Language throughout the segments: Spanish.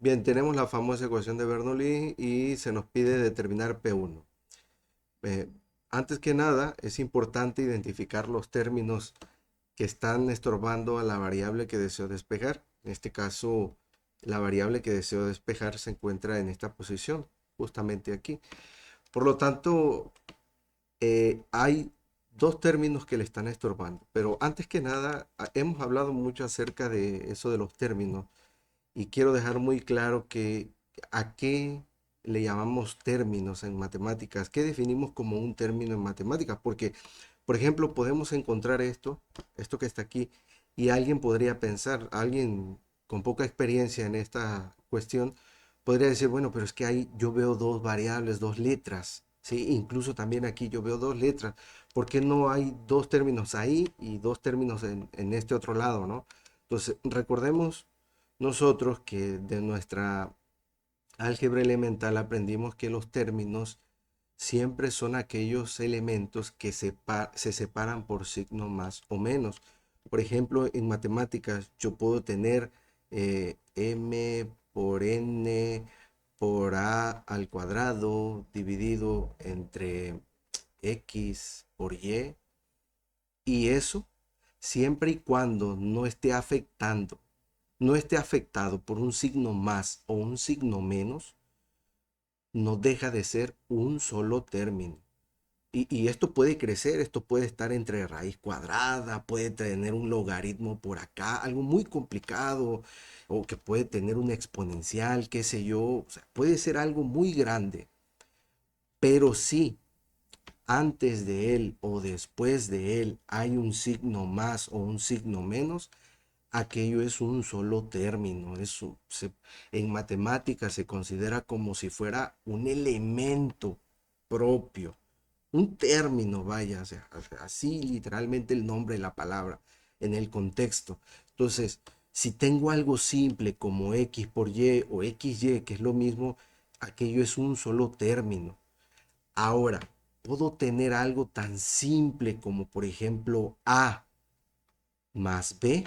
Bien, tenemos la famosa ecuación de Bernoulli y se nos pide determinar P1. Eh, Antes que nada, es importante identificar los términos que están estorbando a la variable que deseo despejar. En este caso, la variable que deseo despejar se encuentra en esta posición, justamente aquí. Por lo tanto, hay dos términos que le están estorbando. Pero antes que nada, hemos hablado mucho acerca de eso de los términos y quiero dejar muy claro que a qué le llamamos términos en matemáticas, qué definimos como un término en matemáticas, porque, por ejemplo, podemos encontrar esto que está aquí, y alguien podría pensar, alguien con poca experiencia en esta cuestión, podría decir, bueno, pero es que ahí yo veo dos variables, dos letras, ¿sí? Incluso también aquí yo veo dos letras. ¿Por qué no hay dos términos ahí y dos términos en este otro lado, ¿no? Entonces, recordemos nosotros que de nuestra álgebra elemental aprendimos que los términos siempre son aquellos elementos que se separan por signo más o menos. Por ejemplo, en matemáticas yo puedo tener m por n por a al cuadrado dividido entre x por y eso siempre y cuando no esté afectado por un signo más o un signo menos, no deja de ser un solo término. Y esto puede crecer, esto puede estar entre raíz cuadrada, puede tener un logaritmo por acá, algo muy complicado, o que puede tener una exponencial, qué sé yo, o sea, puede ser algo muy grande, pero si antes de él o después de él hay un signo más o un signo menos, aquello es un solo término. En matemáticas se considera como si fuera un elemento propio, un término, vaya, o sea, así literalmente el nombre de la palabra en el contexto. Entonces, si tengo algo simple como x por y o xy, que es lo mismo, aquello es un solo término. Ahora, puedo tener algo tan simple como, por ejemplo, a más b,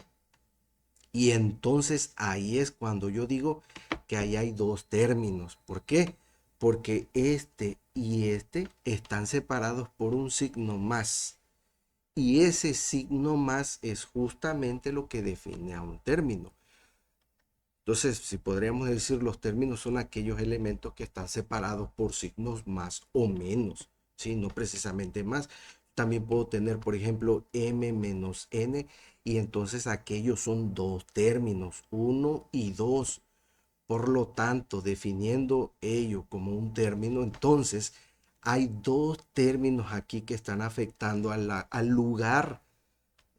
y entonces ahí es cuando yo digo que ahí hay dos términos. ¿Por qué? Porque este y este están separados por un signo más. Y ese signo más es justamente lo que define a un término. Entonces, si podríamos decir, los términos son aquellos elementos que están separados por signos más o menos, ¿sí? No precisamente más. También puedo tener, por ejemplo, m menos n, y entonces aquellos son dos términos, uno y dos. Por lo tanto, definiendo ello como un término, entonces hay dos términos aquí que están afectando al lugar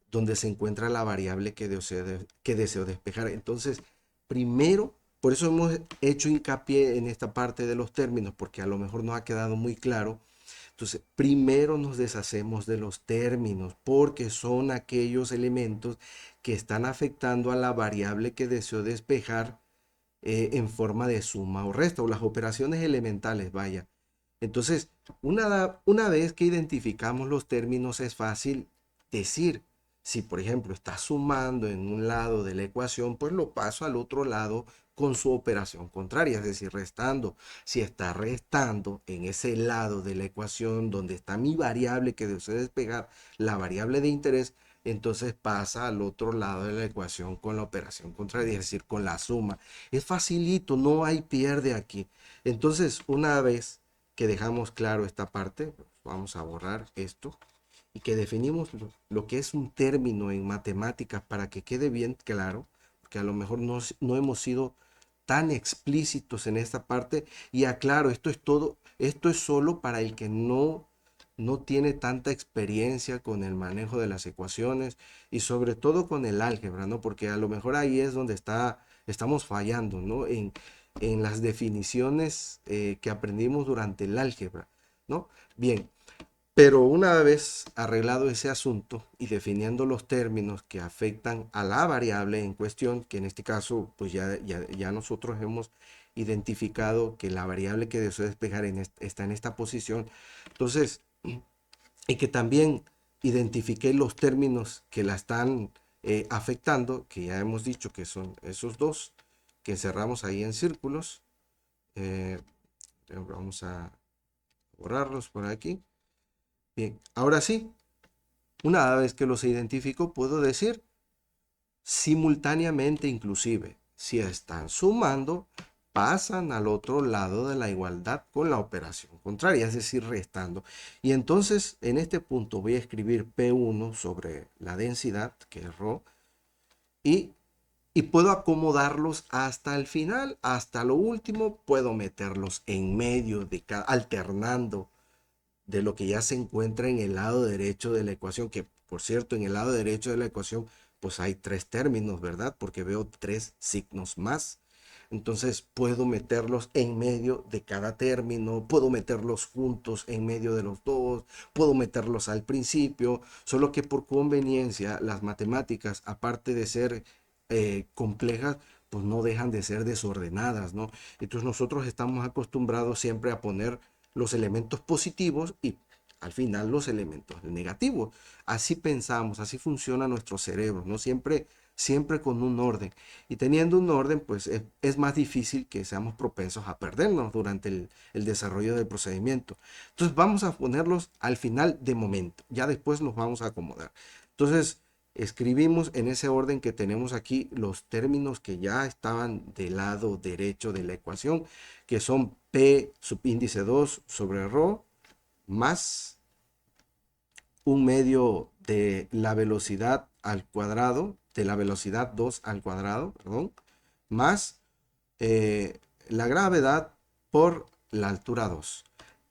donde se encuentra la variable que deseo despejar. Entonces, primero, por eso hemos hecho hincapié en esta parte de los términos, porque a lo mejor no ha quedado muy claro. Entonces, primero nos deshacemos de los términos, porque son aquellos elementos que están afectando a la variable que deseo despejar en forma de suma o resta, o las operaciones elementales, vaya. Entonces, una vez que identificamos los términos, es fácil decir, si por ejemplo está sumando en un lado de la ecuación, pues lo paso al otro lado con su operación contraria, es decir, restando. Si está restando en ese lado de la ecuación donde está mi variable que deseo despegar, la variable de interés, entonces pasa al otro lado de la ecuación con la operación contraria, es decir, con la suma. Es facilito, no hay pierde aquí. Entonces, una vez que dejamos claro esta parte, vamos a borrar esto y que definimos lo que es un término en matemáticas para que quede bien claro, porque a lo mejor no hemos sido tan explícitos en esta parte. Y aclaro, esto es todo, esto es solo para el que no tiene tanta experiencia con el manejo de las ecuaciones y sobre todo con el álgebra, ¿no? Porque a lo mejor ahí es donde estamos fallando, ¿no? En las definiciones que aprendimos durante el álgebra, ¿no? Bien, pero una vez arreglado ese asunto y definiendo los términos que afectan a la variable en cuestión, que en este caso pues ya nosotros hemos identificado que la variable que deseo despejar está en esta posición, entonces, y que también identifiqué los términos que la están afectando, que ya hemos dicho que son esos dos, que cerramos ahí en círculos. Vamos a borrarlos por aquí. Bien, ahora sí, una vez que los identifico, puedo decir simultáneamente, inclusive, si están sumando, pasan al otro lado de la igualdad con la operación contraria, es decir, restando. Y entonces, en este punto voy a escribir P1 sobre la densidad, que es ρ, y puedo acomodarlos hasta el final, hasta lo último, puedo meterlos en medio de cada, alternando de lo que ya se encuentra en el lado derecho de la ecuación, que por cierto, en el lado derecho de la ecuación, pues hay tres términos, ¿verdad? Porque veo tres signos más. Entonces puedo meterlos en medio de cada término, puedo meterlos juntos en medio de los dos, puedo meterlos al principio, solo que por conveniencia las matemáticas, aparte de ser complejas, pues no dejan de ser desordenadas, ¿no? Entonces nosotros estamos acostumbrados siempre a poner los elementos positivos y al final los elementos negativos. Así pensamos, así funciona nuestro cerebro, ¿no? Siempre con un orden. Y teniendo un orden, pues es más difícil que seamos propensos a perdernos durante el desarrollo del procedimiento. Entonces vamos a ponerlos al final de momento, ya después nos vamos a acomodar. Entonces escribimos en ese orden que tenemos aquí los términos que ya estaban del lado derecho de la ecuación, que son P subíndice 2 sobre ρ más un medio de la velocidad al cuadrado, de la velocidad 2 al cuadrado, perdón, más la gravedad por la altura 2.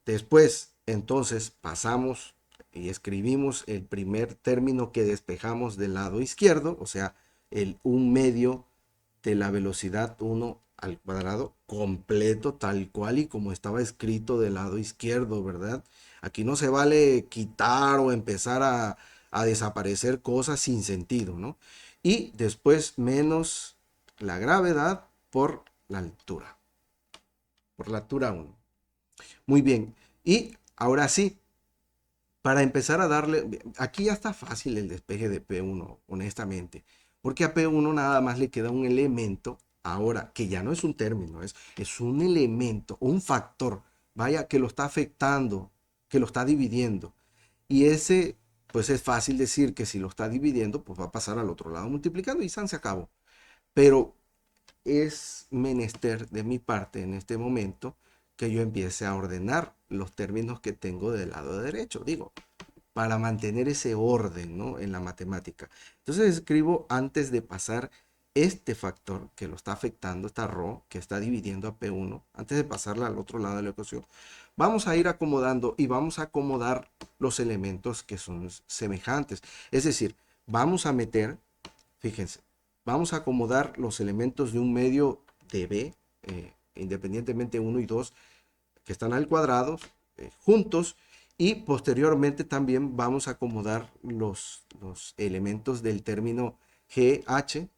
Después, entonces, pasamos y escribimos el primer término que despejamos del lado izquierdo, o sea, el 1 medio de la velocidad 1 al cuadrado completo, tal cual y como estaba escrito del lado izquierdo, ¿verdad? Aquí no se vale quitar o empezar a desaparecer cosas sin sentido, ¿no? Y después menos la gravedad por la altura, por la altura 1. Muy bien. Y ahora sí, para empezar a darle, aquí ya está fácil el despeje de P1, honestamente, porque a P1 nada más le queda un elemento, ahora, que ya no es un término, es un elemento, un factor, vaya, que lo está afectando, que lo está dividiendo. Y ese, pues es fácil decir que si lo está dividiendo, pues va a pasar al otro lado multiplicando y se acabó. Pero es menester de mi parte en este momento que yo empiece a ordenar los términos que tengo del lado derecho. Digo, para mantener ese orden, ¿no? En la matemática. Entonces escribo antes de pasar este factor que lo está afectando, esta ρ que está dividiendo a P1, antes de pasarla al otro lado de la ecuación, vamos a ir acomodando y vamos a acomodar los elementos que son semejantes. Es decir, vamos a meter, fíjense, vamos a acomodar los elementos de un medio de B, independientemente 1 y 2, que están al cuadrado, juntos, y posteriormente también vamos a acomodar los elementos del término GH,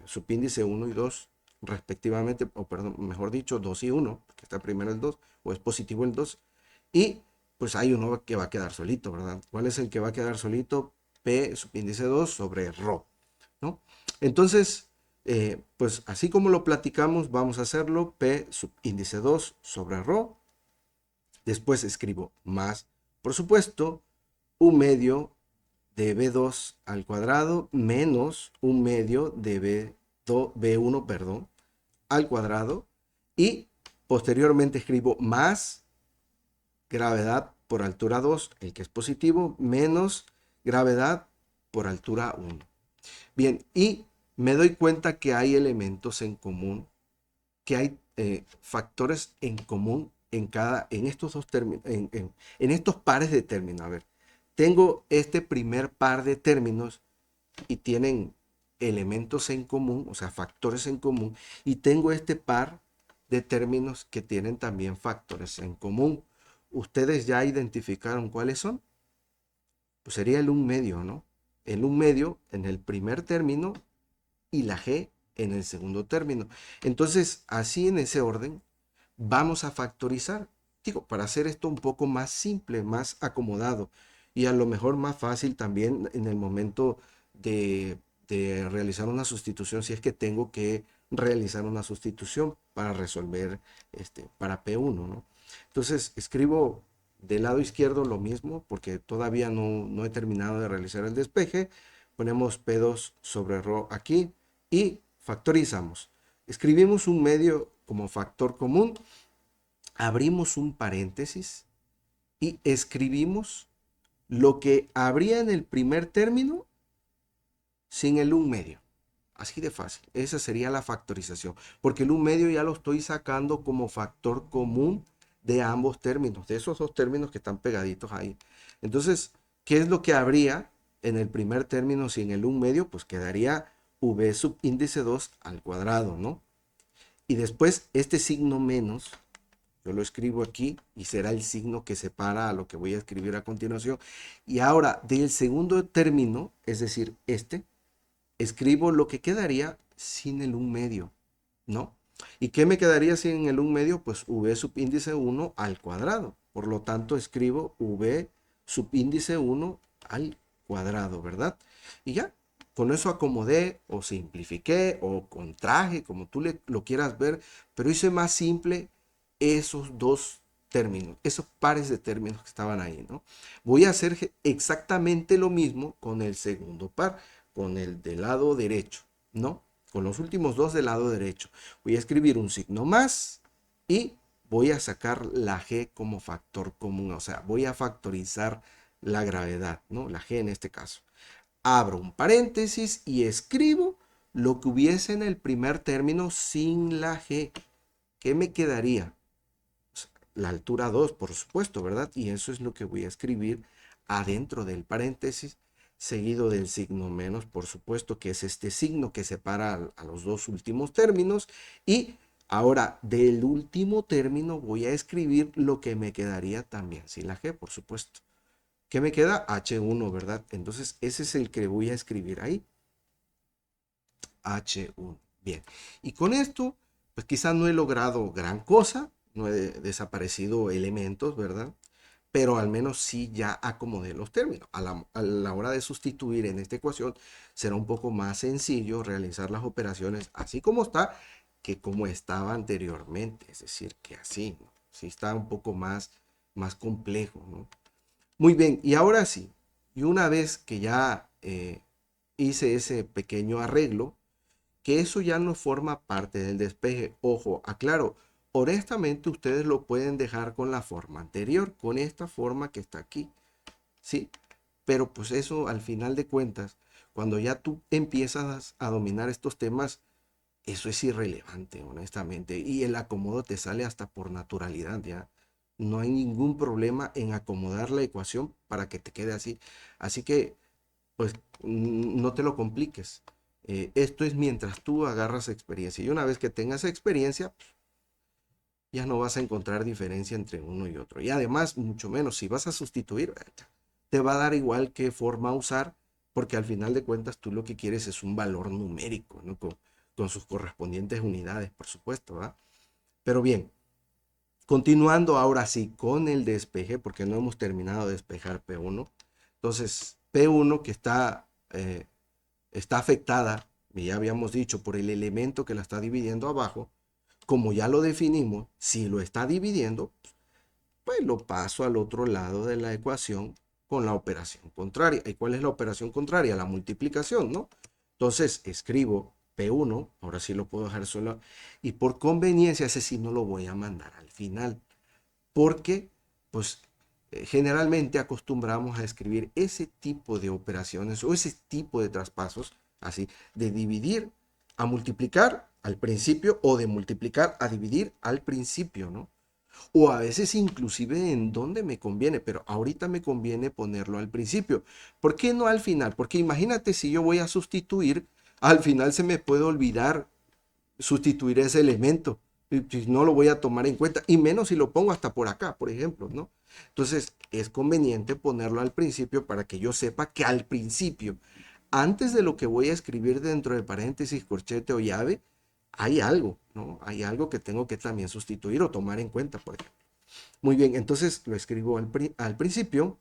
subíndice 1 y 2 respectivamente, o perdón, mejor dicho, 2 y 1, que está primero el 2, o es positivo el 2, y pues hay uno que va a quedar solito, ¿verdad? ¿Cuál es el que va a quedar solito? P subíndice 2 sobre ρ, ¿no? Entonces, pues así como lo platicamos, vamos a hacerlo P subíndice 2 sobre ρ. Después escribo más, por supuesto, un medio de B2 al cuadrado menos un medio de B1, perdón, al cuadrado. Y posteriormente escribo más gravedad por altura 2, el que es positivo, menos gravedad por altura 1. Bien, y me doy cuenta que hay elementos en común, que hay factores en común en estos dos términos, en estos pares de términos. A ver, tengo este primer par de términos y tienen elementos en común, o sea, factores en común, y tengo este par de términos que tienen también factores en común. ¿Ustedes ya identificaron cuáles son? Pues sería el 1 medio, ¿no? El 1 medio en el primer término y la G en el segundo término. Entonces, así en ese orden, vamos a factorizar. Digo, para hacer esto un poco más simple, más acomodado y a lo mejor más fácil también en el momento de realizar una sustitución si es que tengo que realizar una sustitución para resolver para P1, ¿no? Entonces escribo del lado izquierdo lo mismo porque todavía no he terminado de realizar el despeje. Ponemos P2 sobre ρ aquí y factorizamos. Escribimos un medio como factor común, abrimos un paréntesis y escribimos lo que habría en el primer término sin el 1 medio. Así de fácil. Esa sería la factorización. Porque el 1 medio ya lo estoy sacando como factor común de ambos términos, de esos dos términos que están pegaditos ahí. Entonces, ¿qué es lo que habría en el primer término sin el 1 medio? Pues quedaría v subíndice 2 al cuadrado, ¿no? Y después este signo menos, yo lo escribo aquí y será el signo que separa a lo que voy a escribir a continuación. Y ahora, del segundo término, es decir, escribo lo que quedaría sin el 1 medio, ¿no? ¿Y qué me quedaría sin el 1 medio? Pues v subíndice 1 al cuadrado. Por lo tanto, escribo v subíndice 1 al cuadrado, ¿verdad? Y ya, con eso acomodé o simplifiqué o contraje, como tú lo quieras ver, pero hice más simple esos dos términos, esos pares de términos que estaban ahí, ¿no? Voy a hacer exactamente lo mismo con el segundo par, con el del lado derecho, ¿no? Con los últimos dos del lado derecho. Voy a escribir un signo más y voy a sacar la g como factor común, o sea, voy a factorizar la gravedad, ¿no? La g en este caso. Abro un paréntesis y escribo lo que hubiese en el primer término sin la g. ¿Qué me quedaría? La altura 2, por supuesto, ¿verdad? Y eso es lo que voy a escribir adentro del paréntesis, seguido del signo menos, por supuesto, que es este signo que separa a los dos últimos términos. Y ahora, del último término voy a escribir lo que me quedaría también sin la g, por supuesto. ¿Qué me queda? H1, ¿verdad? Entonces, ese es el que voy a escribir ahí. H1. Bien. Y con esto, pues quizá no he logrado gran cosa, no he desaparecido elementos, ¿verdad? Pero al menos sí ya acomodé los términos. A la hora de sustituir en esta ecuación, será un poco más sencillo realizar las operaciones así como está, que como estaba anteriormente. Es decir, que así, ¿no? Sí está un poco más complejo, ¿no? Muy bien, y ahora sí, y una vez que ya hice ese pequeño arreglo, que eso ya no forma parte del despeje. Ojo, aclaro, honestamente ustedes lo pueden dejar con la forma anterior, con esta forma que está aquí, ¿sí? Pero pues eso al final de cuentas, cuando ya tú empiezas a dominar estos temas, eso es irrelevante, honestamente. Y el acomodo te sale hasta por naturalidad, ¿ya? No hay ningún problema en acomodar la ecuación para que te quede así. Así que pues no te lo compliques. Esto es mientras tú agarras experiencia. Y una vez que tengas experiencia, ya no vas a encontrar diferencia entre uno y otro. Y además, mucho menos, si vas a sustituir, te va a dar igual qué forma usar, porque al final de cuentas tú lo que quieres es un valor numérico, ¿no? Con sus correspondientes unidades, por supuesto, ¿va? Pero bien, continuando ahora sí con el despeje, porque no hemos terminado de despejar P1. Entonces, P1 que está afectada, y ya habíamos dicho, por el elemento que la está dividiendo abajo, como ya lo definimos, si lo está dividiendo, pues lo paso al otro lado de la ecuación con la operación contraria. ¿Y cuál es la operación contraria? La multiplicación, ¿no? Entonces escribo P1, ahora sí lo puedo dejar solo, y por conveniencia ese sí no lo voy a mandar al final, porque pues generalmente acostumbramos a escribir ese tipo de operaciones o ese tipo de traspasos, así, de dividir a multiplicar al principio o de multiplicar a dividir al principio, ¿no? O a veces inclusive en donde me conviene, pero ahorita me conviene ponerlo al principio. ¿Por qué no al final? Porque imagínate si yo voy a sustituir, al final se me puede olvidar sustituir ese elemento. Y no lo voy a tomar en cuenta, y menos si lo pongo hasta por acá, por ejemplo, ¿no? Entonces, es conveniente ponerlo al principio para que yo sepa que al principio, antes de lo que voy a escribir dentro de paréntesis, corchete o llave, hay algo, ¿no? Hay algo que tengo que también sustituir o tomar en cuenta, por ejemplo. Muy bien, entonces lo escribo al principio.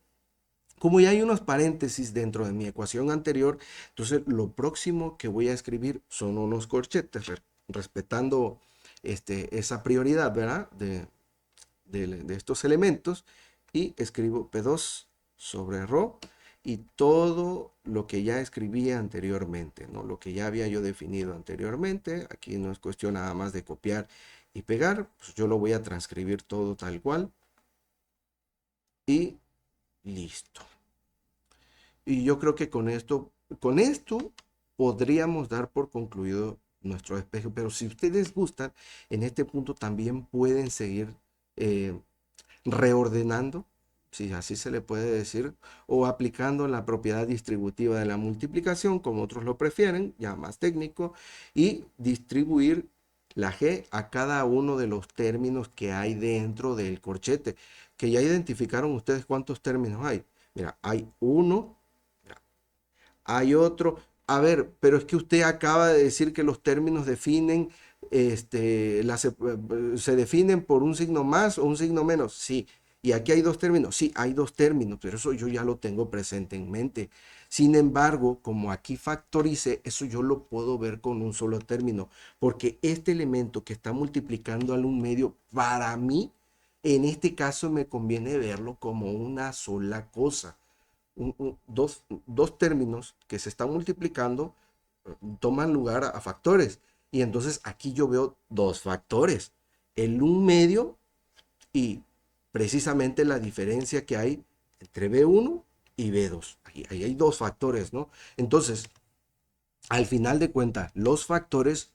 Como ya hay unos paréntesis dentro de mi ecuación anterior, entonces lo próximo que voy a escribir son unos corchetes. respetando esa prioridad, ¿verdad? De estos elementos, y escribo P2 sobre ρ y todo lo que ya escribía anteriormente, ¿no? Lo que ya había yo definido anteriormente. Aquí no es cuestión nada más de copiar y pegar, pues yo lo voy a transcribir todo tal cual y listo. Y yo creo que con esto podríamos dar por concluido nuestro espejo, pero si ustedes gustan, en este punto también pueden seguir eh, reordenando, si así se le puede decir, o aplicando la propiedad distributiva de la multiplicación, como otros lo prefieren, ya más técnico, y distribuir la G a cada uno de los términos que hay dentro del corchete, que ya identificaron ustedes cuántos términos hay. Mira, hay uno, hay otro. A ver, pero es que usted acaba de decir que los términos definen, se definen por un signo más o un signo menos. Sí. Y aquí hay dos términos. Sí, hay dos términos, pero eso yo ya lo tengo presente en mente. Sin embargo, como aquí factorice, eso yo lo puedo ver con un solo término, porque este elemento que está multiplicando al un medio, para mí, en este caso me conviene verlo como una sola cosa. Dos términos que se están multiplicando toman lugar a factores. Y entonces aquí yo veo dos factores, el un medio y precisamente la diferencia que hay entre B1 y B2. Ahí hay dos factores, ¿no? Entonces, al final de cuentas, los factores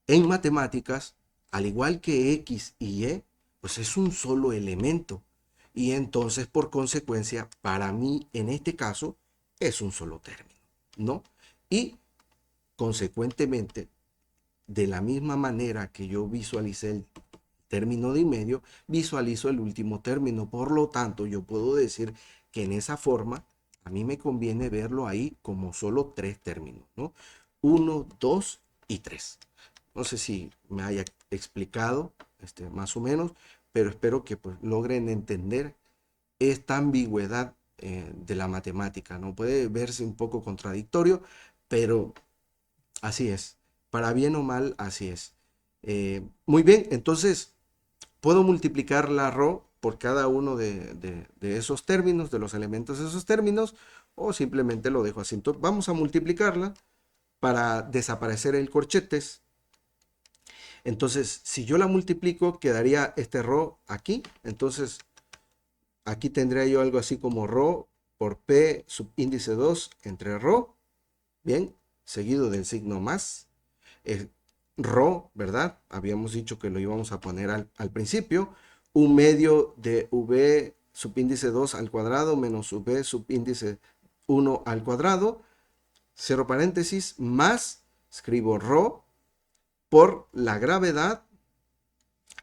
en matemáticas, al igual que X y Y, pues es un solo elemento. Y entonces, por consecuencia, para mí, en este caso, es un solo término, ¿no? Y, consecuentemente, de la misma manera que yo visualicé el término de y medio, visualizo el último término. Por lo tanto, yo puedo decir que en esa forma, a mí me conviene verlo ahí como solo tres términos, ¿no? Uno, dos y tres. No sé si me haya explicado más o menos, pero espero que pues, logren entender esta ambigüedad de la matemática, ¿no? Puede verse un poco contradictorio, pero así es. Para bien o mal, así es. Muy bien, entonces puedo multiplicar la ρ por cada uno de esos términos, de los elementos de esos términos, o simplemente lo dejo así. Entonces, vamos a multiplicarla para desaparecer el corchetes. Entonces, si yo la multiplico, quedaría este ρ aquí. Entonces, aquí tendría yo algo así como ρ por p subíndice 2 entre ρ, bien, seguido del signo más. Ρ, ¿verdad? Habíamos dicho que lo íbamos a poner al principio. Un medio de v subíndice 2 al cuadrado menos v subíndice 1 al cuadrado. Cero paréntesis, más, escribo ρ por la gravedad,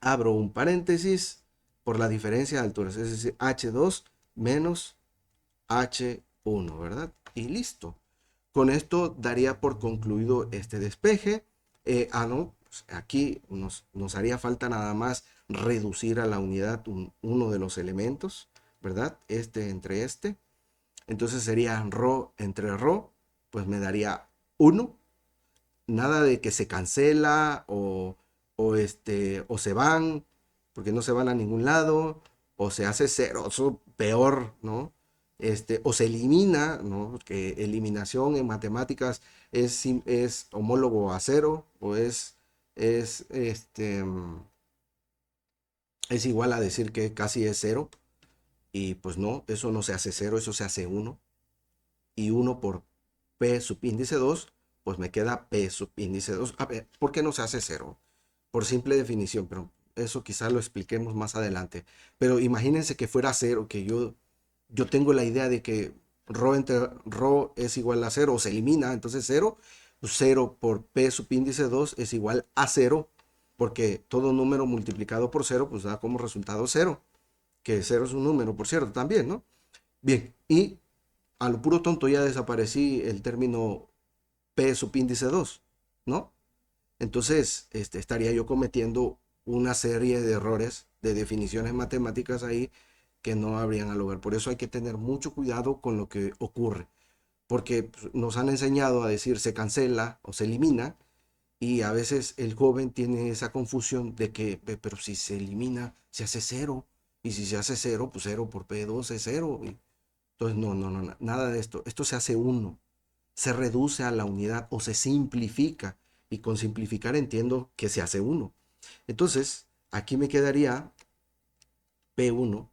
abro un paréntesis, por la diferencia de alturas, es decir, H2 menos H1, ¿verdad? Y listo. Con esto daría por concluido este despeje. No, pues aquí nos haría falta nada más reducir a la unidad uno de los elementos, ¿verdad? Este entre este. Entonces sería ρ entre ρ, pues me daría 1. Nada de que se cancela o se van, porque no se van a ningún lado, o se hace cero, eso peor, ¿no? O se elimina, ¿no? Porque eliminación en matemáticas es homólogo a cero, o es, este, es igual a decir que casi es cero, y pues no, eso no se hace cero, eso se hace uno, y uno por P subíndice 2 pues me queda P subíndice 2. A ver, ¿por qué no se hace cero? Por simple definición, pero eso quizás lo expliquemos más adelante. Pero imagínense que fuera cero, que yo tengo la idea de que ρ entre ρ es igual a cero, o se elimina, entonces cero, pues 0 por P subíndice 2 es igual a cero, porque todo número multiplicado por cero, pues da como resultado cero, que cero es un número, por cierto, también, ¿no? Bien, y a lo puro tonto ya desaparecí el término P subíndice 2, ¿no? Entonces, estaría yo cometiendo una serie de errores de definiciones matemáticas ahí que no habrían al lugar. Por eso hay que tener mucho cuidado con lo que ocurre, porque pues, nos han enseñado a decir se cancela o se elimina, Y a veces el joven tiene esa confusión de que, pero si se elimina, se hace cero. Y si se hace cero, pues cero por P2 es cero. Entonces, no, nada de esto. Esto se hace uno. Se reduce a la unidad o se simplifica. Y con simplificar entiendo que se hace uno. Entonces, aquí me quedaría P1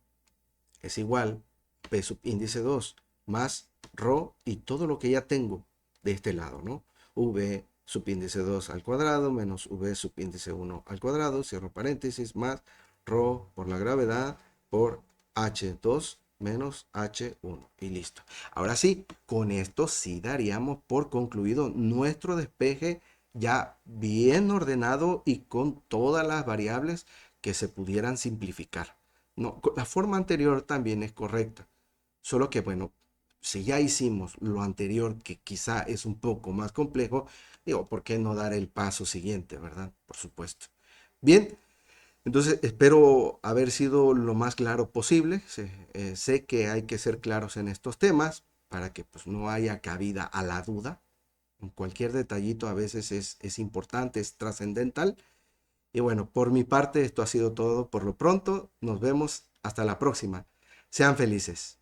es igual P subíndice 2 más ρ y todo lo que ya tengo de este lado, ¿no? V subíndice 2 al cuadrado menos V subíndice 1 al cuadrado, cierro paréntesis, más ρ por la gravedad por H2 menos H1 y listo. Ahora sí, con esto sí daríamos por concluido nuestro despeje ya bien ordenado y con todas las variables que se pudieran simplificar. No, la forma anterior también es correcta, solo que bueno, si ya hicimos lo anterior que quizá es un poco más complejo, digo, ¿por qué no dar el paso siguiente, verdad? Por supuesto. Bien, entonces espero haber sido lo más claro posible. Sé que hay que ser claros en estos temas para que pues, no haya cabida a la duda. Cualquier detallito a veces es importante, es trascendental. Y bueno, por mi parte esto ha sido todo por lo pronto. Nos vemos hasta la próxima. Sean felices.